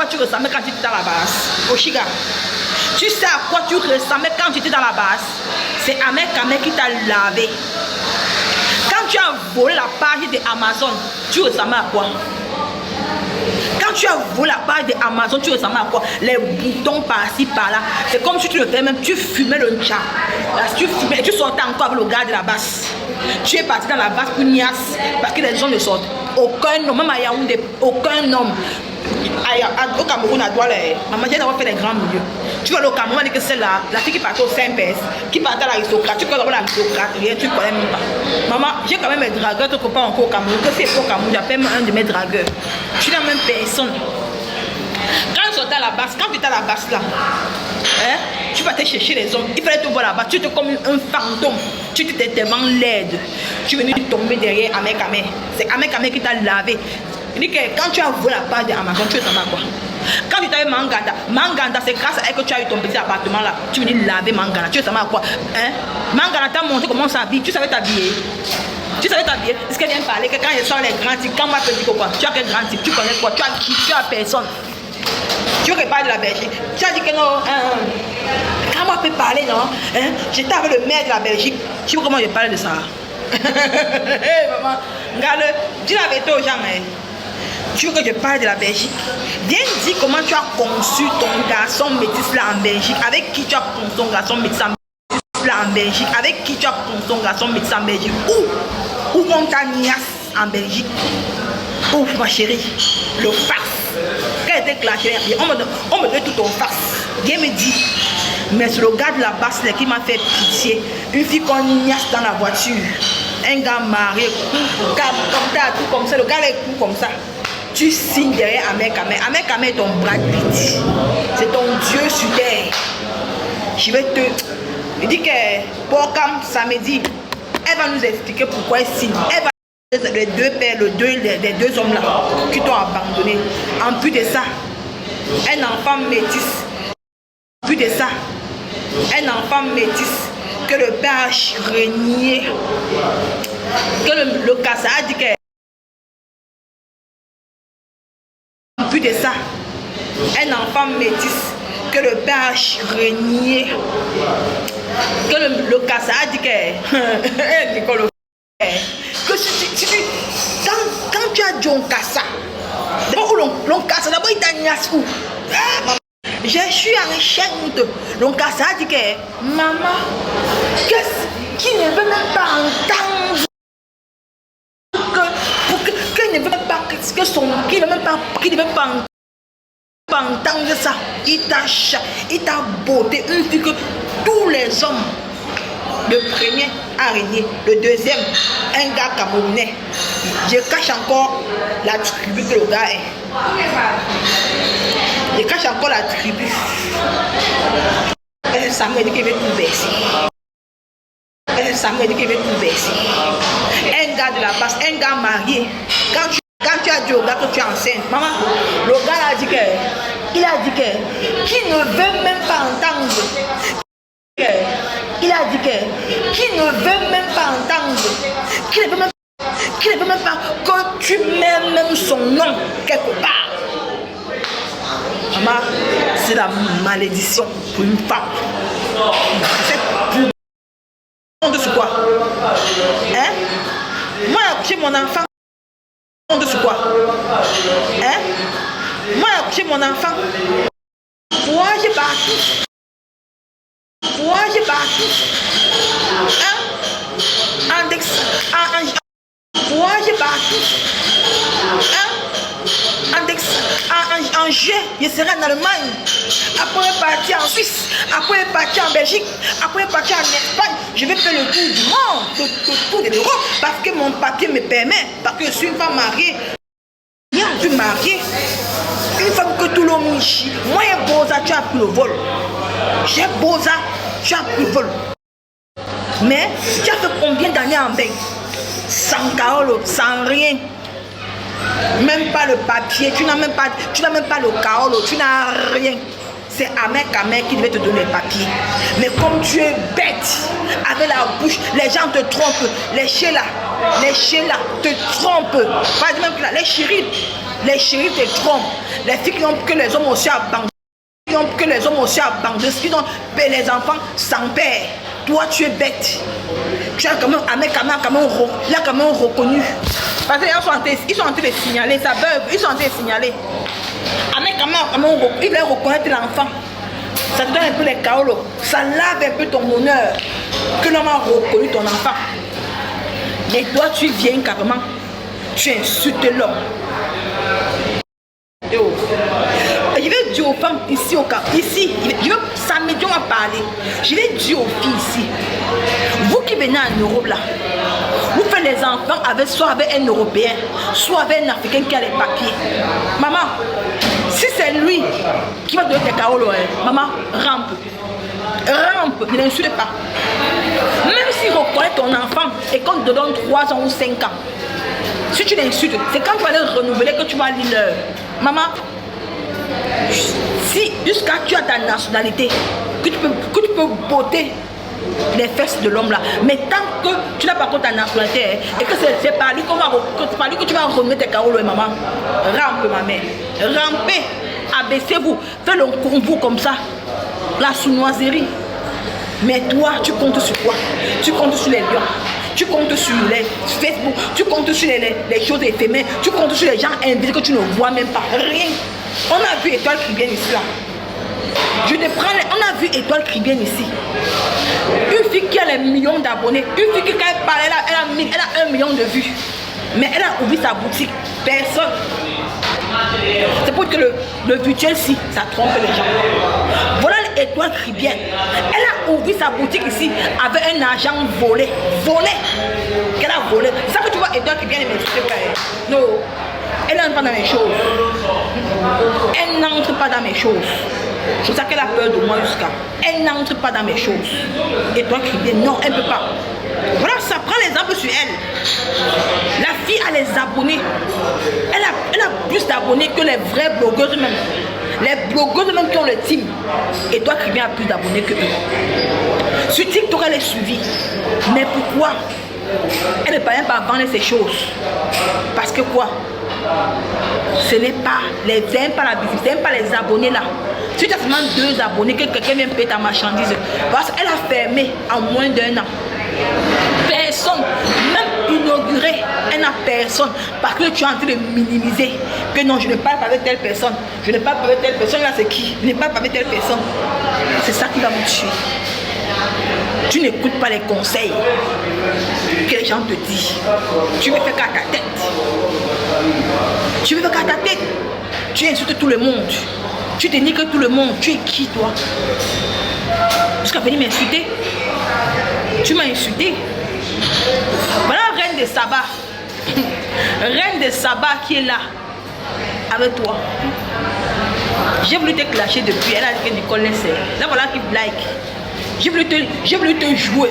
quoi tu ressemblais quand tu étais dans la base? Oshiga. Tu sais à quoi tu ressemblais quand tu étais dans la base? C'est Ahmed Kamé qui t'a lavé. Quand tu as volé la page de Amazon, tu ressemblais à quoi? Quand tu as volé la page de Amazon, tu ressemblais à quoi? Les boutons par-ci, par-là. C'est comme si tu le fais même, tu fumais le tcha. Tu fumais, tu sortais encore avec le gars de la basse. Tu es parti dans la basse pour Nias, parce que les gens ne sortent. Aucun homme, même à Yaoundé, aucun homme. Au Cameroun, à Douala, maman, j'ai d'abord fait des grands milieux. Tu vois, au Cameroun, on dit que c'est la fille qui partait au Saint-Pès, qui partait à l'aristocrate. Tu connais l'aristocrate, rien, tu ne connais même pas. Maman, j'ai quand même mes dragueurs, tu ne comprends pas encore au Cameroun. Que c'est au Cameroun, j'appelle un de mes dragueurs. Je suis la même personne. Quand je sortais à la basse, quand tu étais à la basse là, hein, tu partais chercher les hommes, il fallait te voir là-bas, tu étais comme un fantôme, tu étais tellement laide, tu venais tomber derrière Ahmed Kamé. C'est Ahmed Kamé qui t'a lavé. Il dit que quand tu as volé la part d'Amazon, tu ressembles à quoi? Quand tu t'avais Manganda, c'est grâce à elle que tu as eu ton petit appartement là, tu venais laver Manganda, tu ressembles à quoi? Hein? Manganda t'a montré comment on s'habille, tu savais t'habiller. Tu savais t'habiller? Est-ce qu'elle vient parler que quand je sors les grands types, quand moi je dis quoi? Tu as quel grand type? Tu connais quoi? Tu as qui? Tu as personne. Tu veux parler de la Belgique? Tu as dit que non. Quand moi je peux parler, non? Hein? J'étais avec le maire de la Belgique. Tu vois comment je parle de ça? Hey, maman, regarde, dis la vérité aux gens. Hein? Tu veux que je parle de la Belgique? Viens dire comment tu as conçu ton garçon métis là en Belgique. Avec qui tu as conçu ton garçon métis là en Belgique? Avec qui tu as conçu ton garçon métis en Belgique? Où on t'a niasse en Belgique? Où ma chérie? Le farce. Quand elle était clashée, on me donne tout ton farce. Viens me dire. Mais c'est le gars de la basse là, qui m'a fait pitié. Une fille qu'on niasse dans la voiture. Un gars marié, comme ça, tout comme ça. Le gars est tout comme ça. Tu signes derrière Ahmed Kamé. Ahmed Kamé est ton Brad Pitt. C'est ton Dieu sur terre. Je vais te... Je dis que pour comme samedi, elle va nous expliquer pourquoi elle signe. Elle va les deux pères, les deux hommes là qui t'ont abandonné. En plus de ça, un enfant métis. En plus de ça, un enfant métis que le père a renié. Que le Kassa a dit que... En plus de ça, un enfant métis que le père a renié. Que le Kassa a dit que... Quand tu as John Kassa, d'abord l'on Kassa, d'abord il t'a niasse où? Je suis enchaînée. L'on Kassa a dit que maman, qui ne veut même pas entendre qu'il ne veut même pas que son qui ne veut même pas entendre ça. Il t'a beauté, une fille que tous les hommes. Le premier a régné, le deuxième, un gars camerounais. Je cache encore la tribu que le gars est. Je cache encore la tribu. Ça me dit qu'il veut tout baisser. Ça me dit qu'il veut tout baisser. Un gars de la base, un gars marié. Quand tu as dit au gars que tu es enceinte, maman, le gars a dit que, il a dit que, qui ne veut même pas entendre. Il a dit que, qui ne veut même pas entendre, qui ne veut même pas que tu mets même son nom quelque part. Maman, c'est la malédiction pour une femme. C'est quoi? Hein? Moi, j'ai accouché mon enfant. C'est quoi? Hein? Moi, j'ai accouché mon enfant. Moi, j'ai parti. Voyez partout. Voyez partout. En juillet, je serai en Allemagne. Après partir en Suisse. Après partir en Belgique. Après partir en Espagne. Je vais faire le tour du monde. Le tour de l'Europe. Parce que mon papier me permet. Parce que je suis une femme mariée. Je suis mariée. Une femme que tout le monde chie. Moi, j'ai beau ça, tu as pris le vol. J'ai beau ça, tu as pris le vol. Mais tu as fait combien d'années en bain? Sans carole, sans rien. Même pas le papier, tu n'as même pas le carole, tu n'as rien. C'est Ahmed Kamé qui devait te donner le papier. Mais comme tu es bête, avec la bouche, les gens te trompent. Les chélas te trompent. Pas même que les chéris, Les chéris te trompent. Les filles qui ont que les hommes aussi abandonnés. Que les hommes aussi abandonnés. Qui ont les enfants sans père. Toi, tu es bête. Tu as quand même, il a quand même reconnu. Parce qu'ils sont en train de signaler. Ça beuve, ils sont en train de signaler. Il va reconnaître l'enfant. Ça te donne un peu les kaolos. Ça lave un peu ton honneur. Que l'homme a reconnu ton enfant. Mais toi, tu viens carrément. Tu insultes l'homme. Je vais dire aux femmes ici au cas. Ici, samedi on va parler. Je vais dire aux filles ici. Vous qui venez en Europe là, vous faites les enfants avec soit avec un Européen, soit avec un Africain qui a les papiers. Maman, si c'est lui qui va donner tes kaolos, maman, rampe. Rampe, ne l'insulte pas. Même s'il reconnaît ton enfant et qu'on te donne 3 ans ou 5 ans, si tu l'insultes, c'est quand tu vas le renouveler que tu vas lire l'heure. Maman, si jusqu'à tu as ta nationalité, que tu peux botter les fesses de l'homme là, mais tant que tu n'as pas encore ta nationalité et que c'est par lui que tu vas remettre tes carolos, maman, rampe ma mère, rampez, abaissez-vous, faites le convoi comme ça, la sournoiserie. Mais toi, tu comptes sur quoi? Tu comptes sur les lions. Tu comptes sur les Facebook, tu comptes sur les choses éphémères, tu comptes sur les gens invisibles que tu ne vois même pas. Rien. On a vu Étoile Caribbean ici là. On a vu Étoile Caribbean ici. Une fille qui a les millions d'abonnés, une fille qui quand elle parle, elle a 1 million de vues. Mais elle a ouvert sa boutique. Personne. C'est pour que le virtuel si ça trompe les gens. Voilà l'Étoile Caribbean. Elle a ouvert sa boutique ici avec un argent volé. Volé. Qu'elle a volé. C'est ça que tu vois Étoile Caribbean et mes. Non. Elle n'entre pas dans mes choses. Elle n'entre pas dans mes choses. C'est pour ça qu'elle a peur de moi jusqu'à. Elle n'entre pas dans mes choses. Étoile Caribbean, non, elle ne peut pas. Voilà, ça prend l'exemple sur elle. La fille a les abonnés. Elle a plus d'abonnés que les vraies blogueuses même. Les blogueuses même qui ont le team. Étoile Caribbean a plus d'abonnés que eux. Sur TikTok, elle est suivie. Mais pourquoi elle ne parvient pas à vendre ces choses? Parce que quoi? Ce n'est pas les aime pas la visite, n'aime pas les abonnés là. Si tu as seulement 2 abonnés, que quelqu'un vient payer ta marchandise, parce qu'elle a fermé en moins d'1 an. Personne, même inauguré, elle n'a personne. Parce que tu es en train de minimiser. Que non, je ne parle pas avec telle personne. Je ne parle pas avec telle personne. Là, c'est qui? Je ne parle pas avec telle personne. C'est ça qui va me tuer. Tu n'écoutes pas les conseils que les gens te disent. Tu veux faire qu'à ta tête. Tu veux faire qu'à ta tête. Tu insultes tout le monde. Tu te dis que tout le monde. Tu es qui toi? Jusqu'à venir m'insulter. Tu m'as insulté. Voilà Reine de Saba. Reine de Saba qui est là. Avec toi. J'ai voulu te clasher depuis. Elle a dit que Nicole laisse. Là voilà qui like. J'ai voulu te jouer.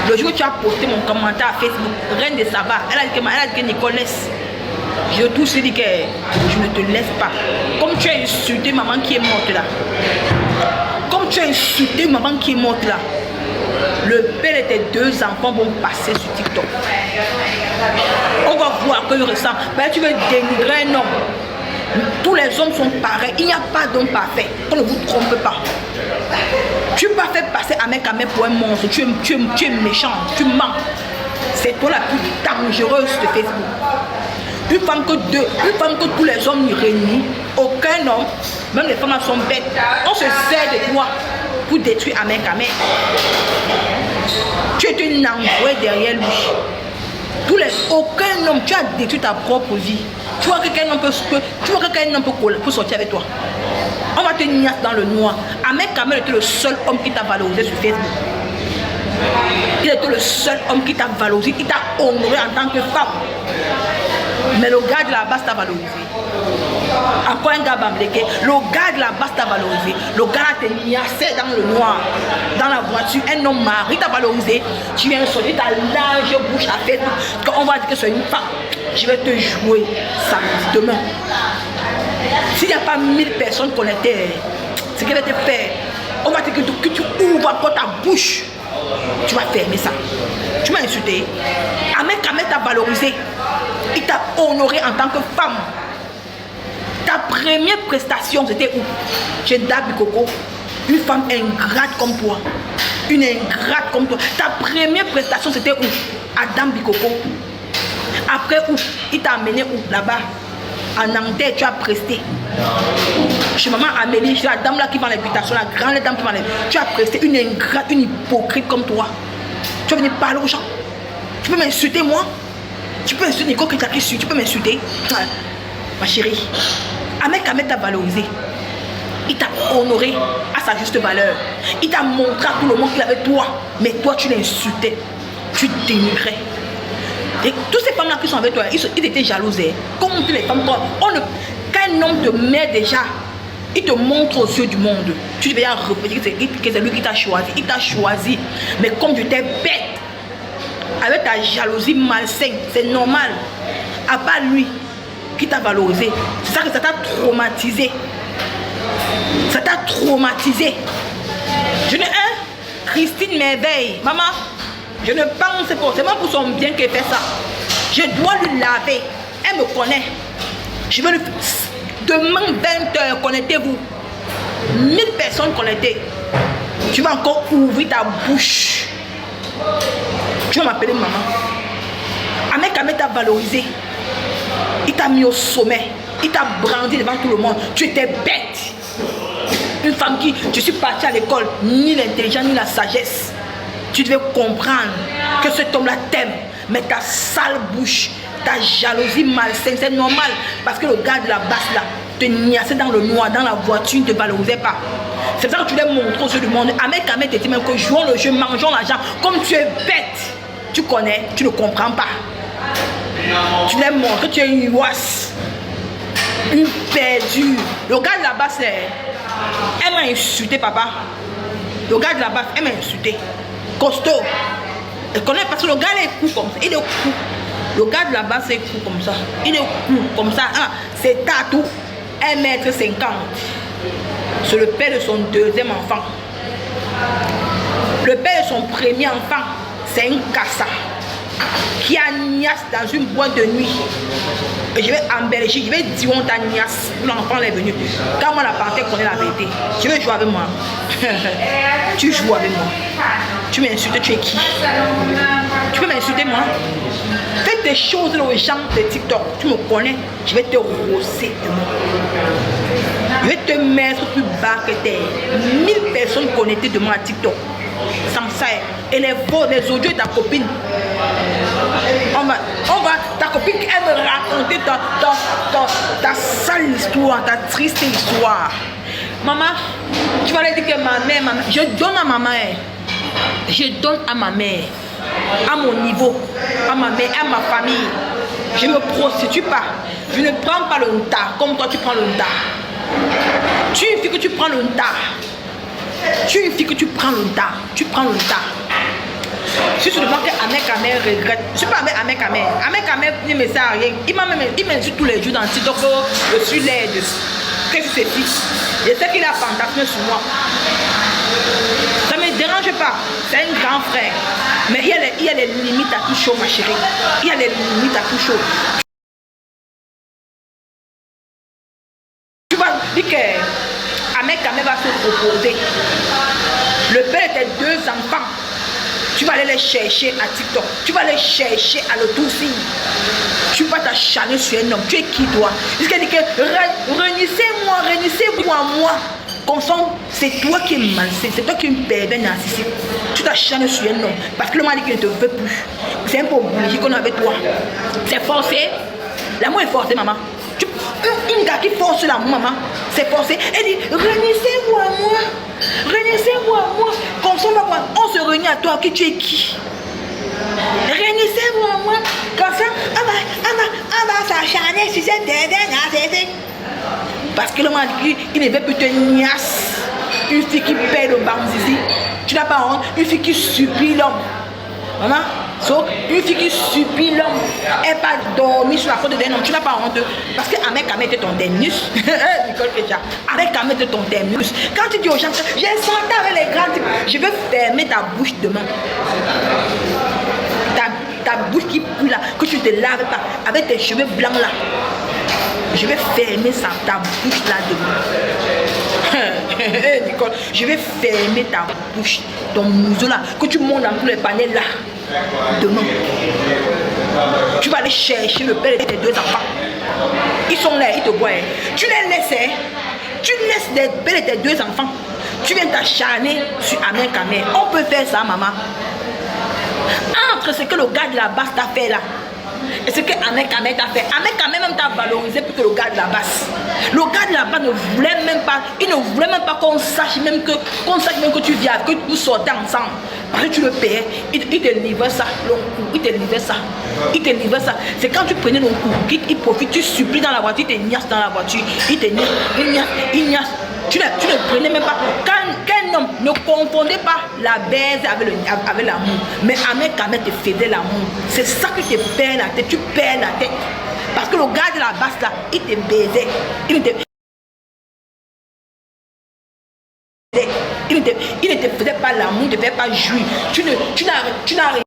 Le jour où tu as posté mon commentaire à Facebook, Reine de Saba, elle a dit que Nicole laisse. Je touche et dit que je ne te laisse pas. Comme tu as insulté maman qui est morte là. Comme tu as insulté maman qui est morte là. Le père et tes 2 enfants vont passer sur TikTok. On va voir que je ressens. Ben, tu veux dénigrer un homme. Tous les hommes sont pareils. Il n'y a pas d'homme parfait. On ne vous trompe pas. Tu ne peux pas faire passer Ahmed Kamel pour un monstre. Tu es méchant. Tu mens. C'est toi la plus dangereuse de Facebook. Une femme que tous les hommes y réunissent. Aucun homme, même les femmes sont bêtes. On se sert de toi pour détruire Ahmed Kamel. Tu es une envoyée derrière lui. Aucun homme, tu as détruit ta propre vie. Tu vois que quelqu'un peut sortir avec toi. On va te nier dans le noir. Ahmed Kamel était le seul homme qui t'a valorisé sur Facebook. Il était le seul homme qui t'a valorisé, qui t'a honoré en tant que femme. Mais le gars de la base t'a valorisé. Encore un gars bambleke. Le gars de la base t'a valorisé. Le gars t'a niassé dans le noir, dans la voiture. Un homme mari t'a valorisé. Tu viens sortir ta large bouche à faire. On va dire que c'est une femme. Je vais te jouer samedi, demain. S'il n'y a pas 1000 personnes connectées, ce qu'elle va te faire, on va dire que tu ouvres encore ta bouche. Tu vas fermer ça. Tu m'as insulté. Ahmed Kamel t'a valorisé. Il t'a honoré en tant que femme. Ta première prestation, c'était où? Chez Dabi Coco. Une femme ingrate comme toi. Une ingrate comme toi. Ta première prestation, c'était où? À Bikoko. Après où? Il t'a amené où? Là-bas. En Angleterre, tu as presté. Chez maman Amélie, chez la dame là qui vend l'habitation, la grande dame qui vend l'habitation. Tu as presté une ingrate, une hypocrite comme toi. Tu vas venir parler aux gens. Tu peux m'insulter moi? Tu peux insulter Nico qui t'a pris sur. Tu peux m'insulter? Ma chérie, Ahmed Ahmed t'a valorisé. Il t'a honoré à sa juste valeur. Il t'a montré à tout le monde qu'il avait toi. Mais toi, tu l'insultais. Tu dénigrais. Et toutes ces femmes-là qui sont avec toi, ils étaient jalouses. Comme toutes les femmes, quand un homme te met déjà, il te montre aux yeux du monde. Tu devais répéter que c'est lui qui t'a choisi. Il t'a choisi. Mais comme tu étais bête, avec ta jalousie malsaine, c'est normal. À part lui qui t'a valorisé. C'est ça que ça t'a traumatisé. Ça t'a traumatisé. Je ne Christine Merveille, maman, je ne pense forcément pour son bien qu'elle fait ça. Je dois lui laver. Elle me connaît. Je vais lui... Demain 20h, connectez-vous. 1000 personnes connectées. Tu vas encore ouvrir ta bouche. Tu vas m'appeler maman. Ahmed Ahmed t'a valorisé. Il t'a mis au sommet. Il t'a brandi devant tout le monde. Tu étais bête. Une femme qui, je suis partie à l'école, ni l'intelligence, ni la sagesse. Tu devais comprendre que cet homme-là t'aime. Mais ta sale bouche, ta jalousie malsaine, c'est normal. Parce que le gars de la basse là, te niassait dans le noir, dans la voiture, ne te valorisait pas. C'est ça que tu l'as montré aux yeux du monde. Ahmed Ahmed te dit même que jouons le jeu, mangeons l'argent. Comme tu es bête, tu connais, tu ne comprends pas. Tu l'as montré, tu es une ouasse. Une perdue. Le gars de la basse, elle m'a insulté, papa. Le gars de la basse, elle m'a insulté. Costaud. Elle connaît parce que le gars est court comme ça. Il est court. Le gars de la basse est court comme ça. Il est court comme ça. Ah, c'est tatou. 1m50. C'est le père de son deuxième enfant. Le père de son premier enfant, c'est un cassa qui a niasse dans une boîte de nuit. Et je vais en Belgique, je vais dire on t'a niasse. L'enfant est venu. Quand moi la panthère connaît la vérité, tu veux jouer avec moi. Tu joues avec moi. Tu m'insultes, tu es qui? Tu peux m'insulter moi? Fais des choses aux gens de TikTok. Tu me connais, je vais te rosser de moi. Je vais te mettre plus bas que terre. 1000 personnes connectées de moi à TikTok. Sans ça. Et les audios de ta copine. Ta copine, elle me raconter ta sale histoire, ta triste histoire. Maman, tu vas lui dire que ma mère, je donne à ma mère. Je donne à ma mère, à mon niveau, à ma mère, à ma famille. Je ne me prostitue pas. Je ne prends pas le nta comme toi tu prends le nta. Tu es une fille que tu prends le nta. Tu es une fille que tu prends le nta. Tu prends le nta. Si je demande qu'Ahmed Ahmed regrette, je ne suis pas Ahmed Ahmed. Ahmed Ahmed ne me sert à rien. Il m'insulte tous les jours dans le site. Donc je suis laide. Qu'est-ce que c'est dit? Je sais qu'il a fantasmé sur moi. Ça ne me dérange pas. C'est un grand frère. Mais il y a les limites à tout chaud, ma chérie. Il y a les limites à tout chaud. Tu vas dire que Ahmed Ahmed va se proposer. Le père de tes 2 enfants. Tu vas aller les chercher à TikTok. Tu vas les chercher à l'autoussi. Tu vas t'acharner sur un homme. Tu es qui toi? Jusqu'à dire que réunissez-moi, moi. Comme ça, c'est toi qui es malsain. C'est toi qui es une pervers narcissique. Tu t'acharnes sur un homme. Parce que le mari qui ne te veut plus. C'est un peu obligé qu'on est avec toi. C'est forcé. L'amour est forcé, maman. Une gars qui force l'amour, maman. C'est forcé. Elle dit, réunissez-moi, moi. Réunissez-moi, moi. Comme ça, on se réunit à toi. Qui tu es qui? Réunissez-moi, moi. Comme ça, on va s'acharner sur cette dernière. Parce que le mari, il ne veut plus te niasse. Une fille qui paie le banzizi. Tu n'as pas honte. Une fille qui supplie l'homme. Maman, une fille qui supplie l'homme. Elle pas dormir sur la faute d'un homme. Tu n'as pas honte. Parce que Ahmed Ahmed était ton terminus. Ahmed Ahmed était ton terminus. Quand tu dis aux gens, j'ai senti avec les grands types, je vais fermer ta bouche demain. Ta bouche qui pue là, que tu ne te laves pas, avec tes cheveux blancs là. Je vais fermer ta bouche là demain. Nicole, je vais fermer ta bouche, ton museau là, que tu montes dans tous les panels là. Demain, tu vas aller chercher le père de tes 2 enfants. Ils sont là, ils te voient. Tu les laisses, tu laisses les pères de tes 2 enfants. Tu viens t'acharner sur Ahmed Kamel. On peut faire ça, maman. Entre ce que le gars de la base t'a fait là et ce que Ahmed Kamel t'a fait, Ahmed Kamel même t'a valorisé plus que le gars de la base. Le gars de la base ne voulait même pas, il ne voulait même pas qu'on sache même que tu viens, que vous sortez ensemble. Parce que tu le payais, il te livrait ça, il te livrait ça, il te livrait ça. C'est quand tu prenais le coup, il profite, tu supplies dans la voiture, il te niasse dans la voiture, il te niasse. Tu ne prenais même pas. Qu'un homme ne confondait pas la baise avec l'amour. Mais Ahmed Kamel te faisait l'amour. C'est ça que tu perds la tête. Tu perds la tête. Parce que le gars de la base là, il te baisait. Il ne te faisait pas l'amour, il ne te faisait pas jouir. Tu n'arrivais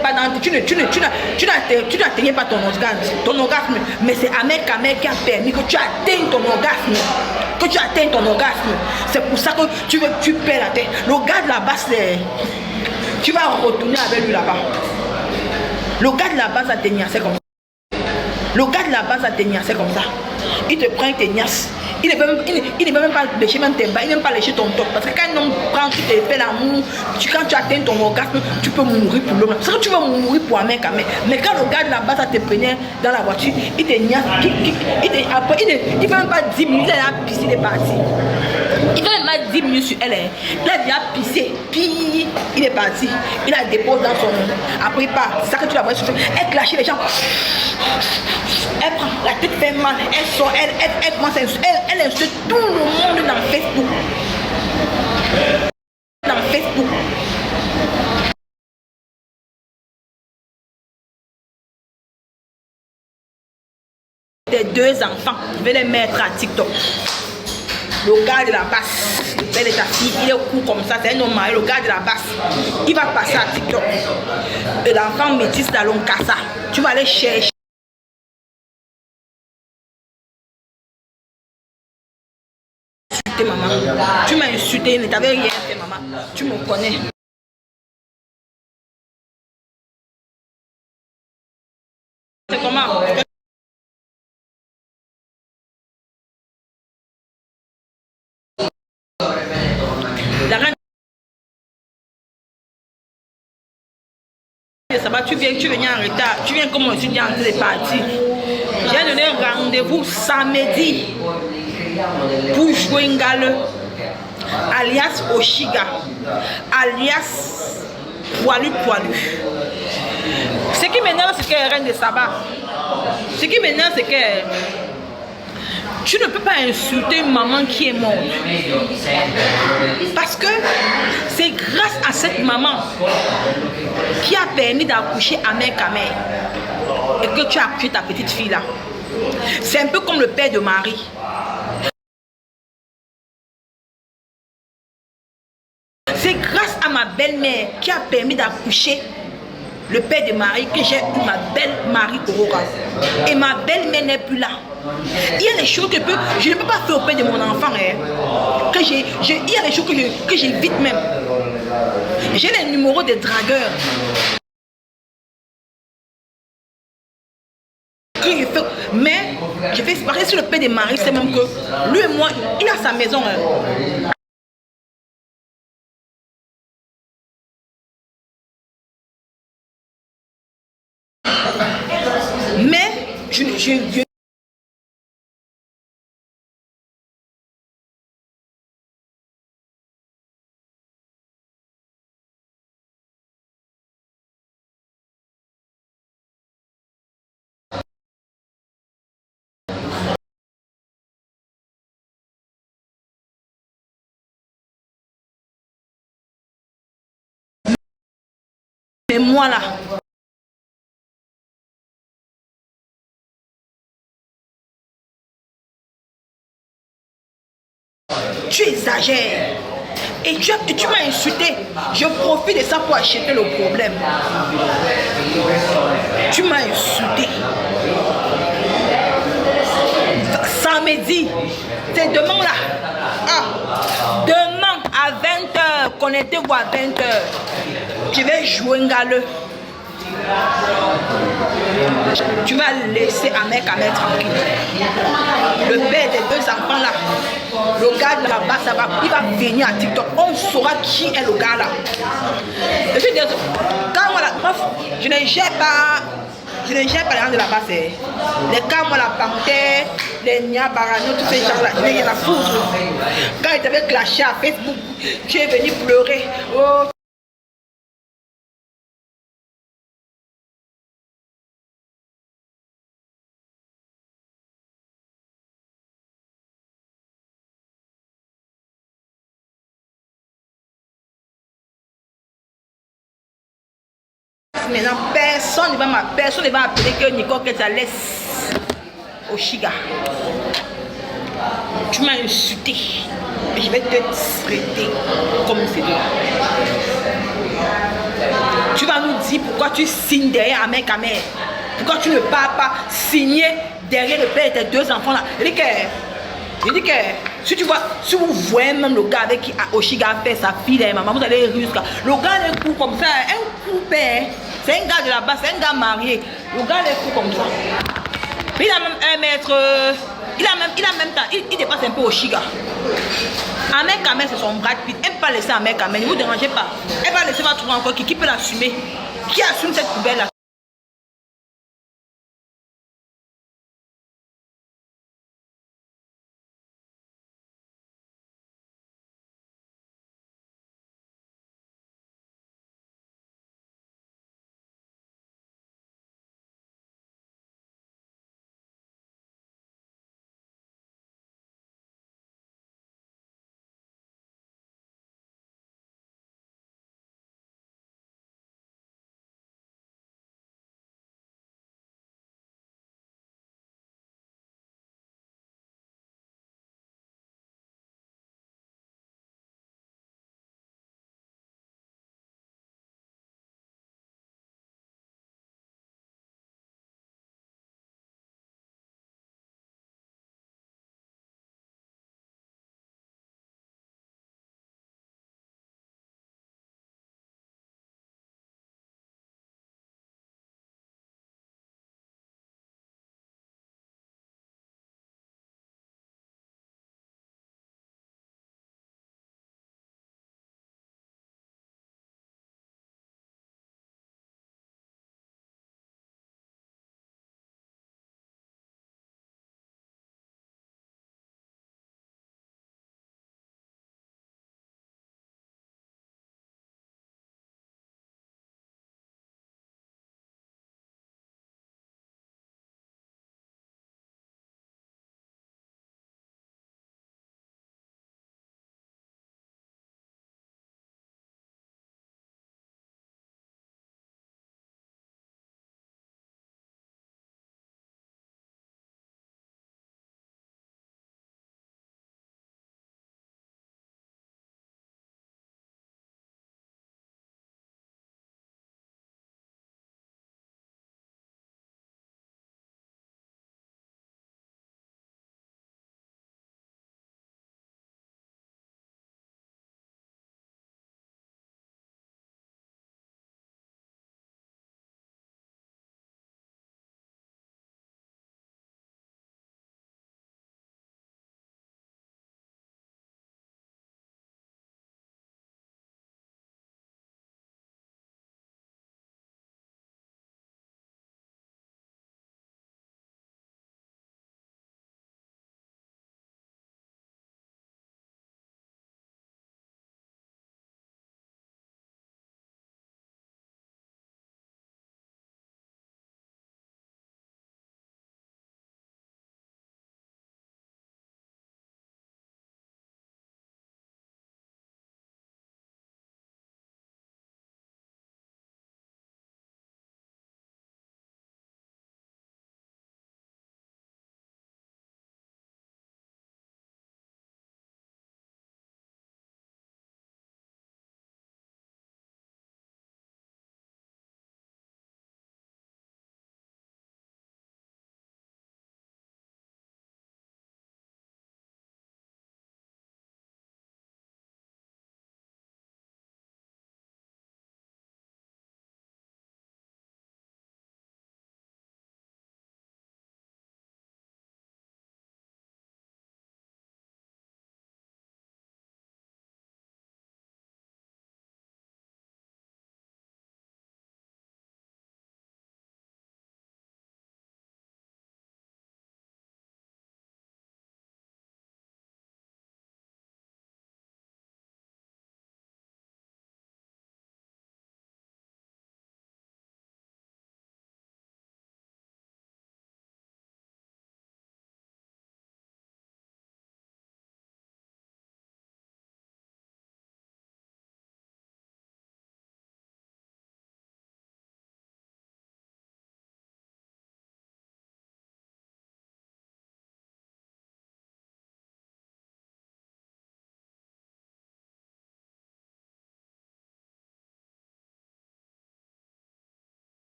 pas dans. Tu n'atteignais pas ton orgasme. Mais c'est Ahmed Kamel qui a permis que tu atteignes ton orgasme. Que tu atteignes ton orgasme. C'est pour ça que tu perds la tête. Le gars de la base, tu vas retourner avec lui là-bas. Le gars de la base a te niassé comme ça. Le gars de la base a te niassé comme ça. Il te prend, il te niasse. Il ne veut même pas lécher même tes bas, il ne veut même pas lécher ton top. Parce que quand un homme prend, tu te fais l'amour, quand tu atteins ton orgasme, tu peux mourir pour l'homme. C'est que tu vas mourir pour un mec. Mais quand le gars de la base te prenait dans la voiture, il te niasse, après, il ne fait même pas 10 minutes, il a pissé, il est parti. Il fait même pas 10 minutes sur elle. Il a déjà pissé, puis il est parti. Il a déposé dans son. Après, il part. C'est ça que tu la vois sur elle clashait les gens. Elle prend la tête fait mal, elle sort, elle commence à elle insulte tout le monde dans Facebook. Dans Facebook. Tes 2 enfants, je vais les mettre à TikTok. Le gars de la basse, le père de ta fille, il est court comme ça, c'est un homme marié, le gars de la basse, il va passer à TikTok. Et l'enfant métis d'Alon Kassa, tu vas aller chercher. Maman, tu m'as insulté, ne t'avais rien fait, maman. Tu me connais. C'est comment? La reine. Ça va, tu viens en retard. Tu viens comme je dis entre les parties. J'ai donné un rendez-vous samedi pour jouer un galeux, alias Oshiga, alias Poilu. Ce qui m'énerve, c'est qu'elle est reine de Saba. Ce qui m'énerve, c'est que tu ne peux pas insulter une maman qui est morte. Parce que c'est grâce à cette maman qui a permis d'accoucher Ahmed Kamel et que tu as accouché ta petite fille là. C'est un peu comme le père de Marie. C'est grâce à ma belle-mère qui a permis d'accoucher le père de Marie que j'ai eu ma belle Marie Aurora. Et ma belle-mère n'est plus là. Il y a des choses que je ne peux pas faire auprès de mon enfant. Hein. Il y a des choses que j'évite même. J'ai les numéros des dragueurs. Mais je fais exprès sur le père de Marie, c'est même que lui et moi, il a sa maison. Hein. Mais moi là. Tu exagères. Et tu m'as insulté. Je profite de ça pour acheter le problème. Tu m'as insulté. me dis, c'est demain là. Ah, demain à 20h, connectez-vous à 20h. Je vais jouer un galeux. Tu vas laisser Ahmed Kamel tranquille. Le père des 2 enfants là, le gars de là-bas, il va venir à TikTok. On saura qui est le gars là. Je suis désolé. Quand moi, je ne gère pas. Je ne gère pas les gens de là-bas, c'est les cas, moi, la panthère, les Niabarano, tous ces gens-là, je n'ai rien à foutre. Quand ils t'avaient clashé à Facebook, tu es venu pleurer. Oh. Maintenant, personne ne va appeler que Nicole Quetzalès Oshiga. Tu m'as insulté et je vais te traiter comme c'est là. Tu vas nous dire pourquoi tu signes derrière Ahmed Kamel. Pourquoi tu ne pars pas signer derrière le père de tes 2 enfants là. Je dis que si tu vois, si vous voyez même le gars avec qui Oshiga a fait sa fille et maman, vous allez rire. Le gars est un coup comme ça, un coup père. C'est un gars de la base, c'est un gars marié. Le gars est fou comme ça. Il a même 1 mètre. Il a même temps. Il dépasse un peu Oshiga. Ahmed Kamel, c'est son Brad Pitt. Elle ne peut pas laisser Ahmed Kamel. Ne vous dérangez pas. Elle va laisser votre trouver encore qui peut l'assumer. Qui assume cette poubelle là.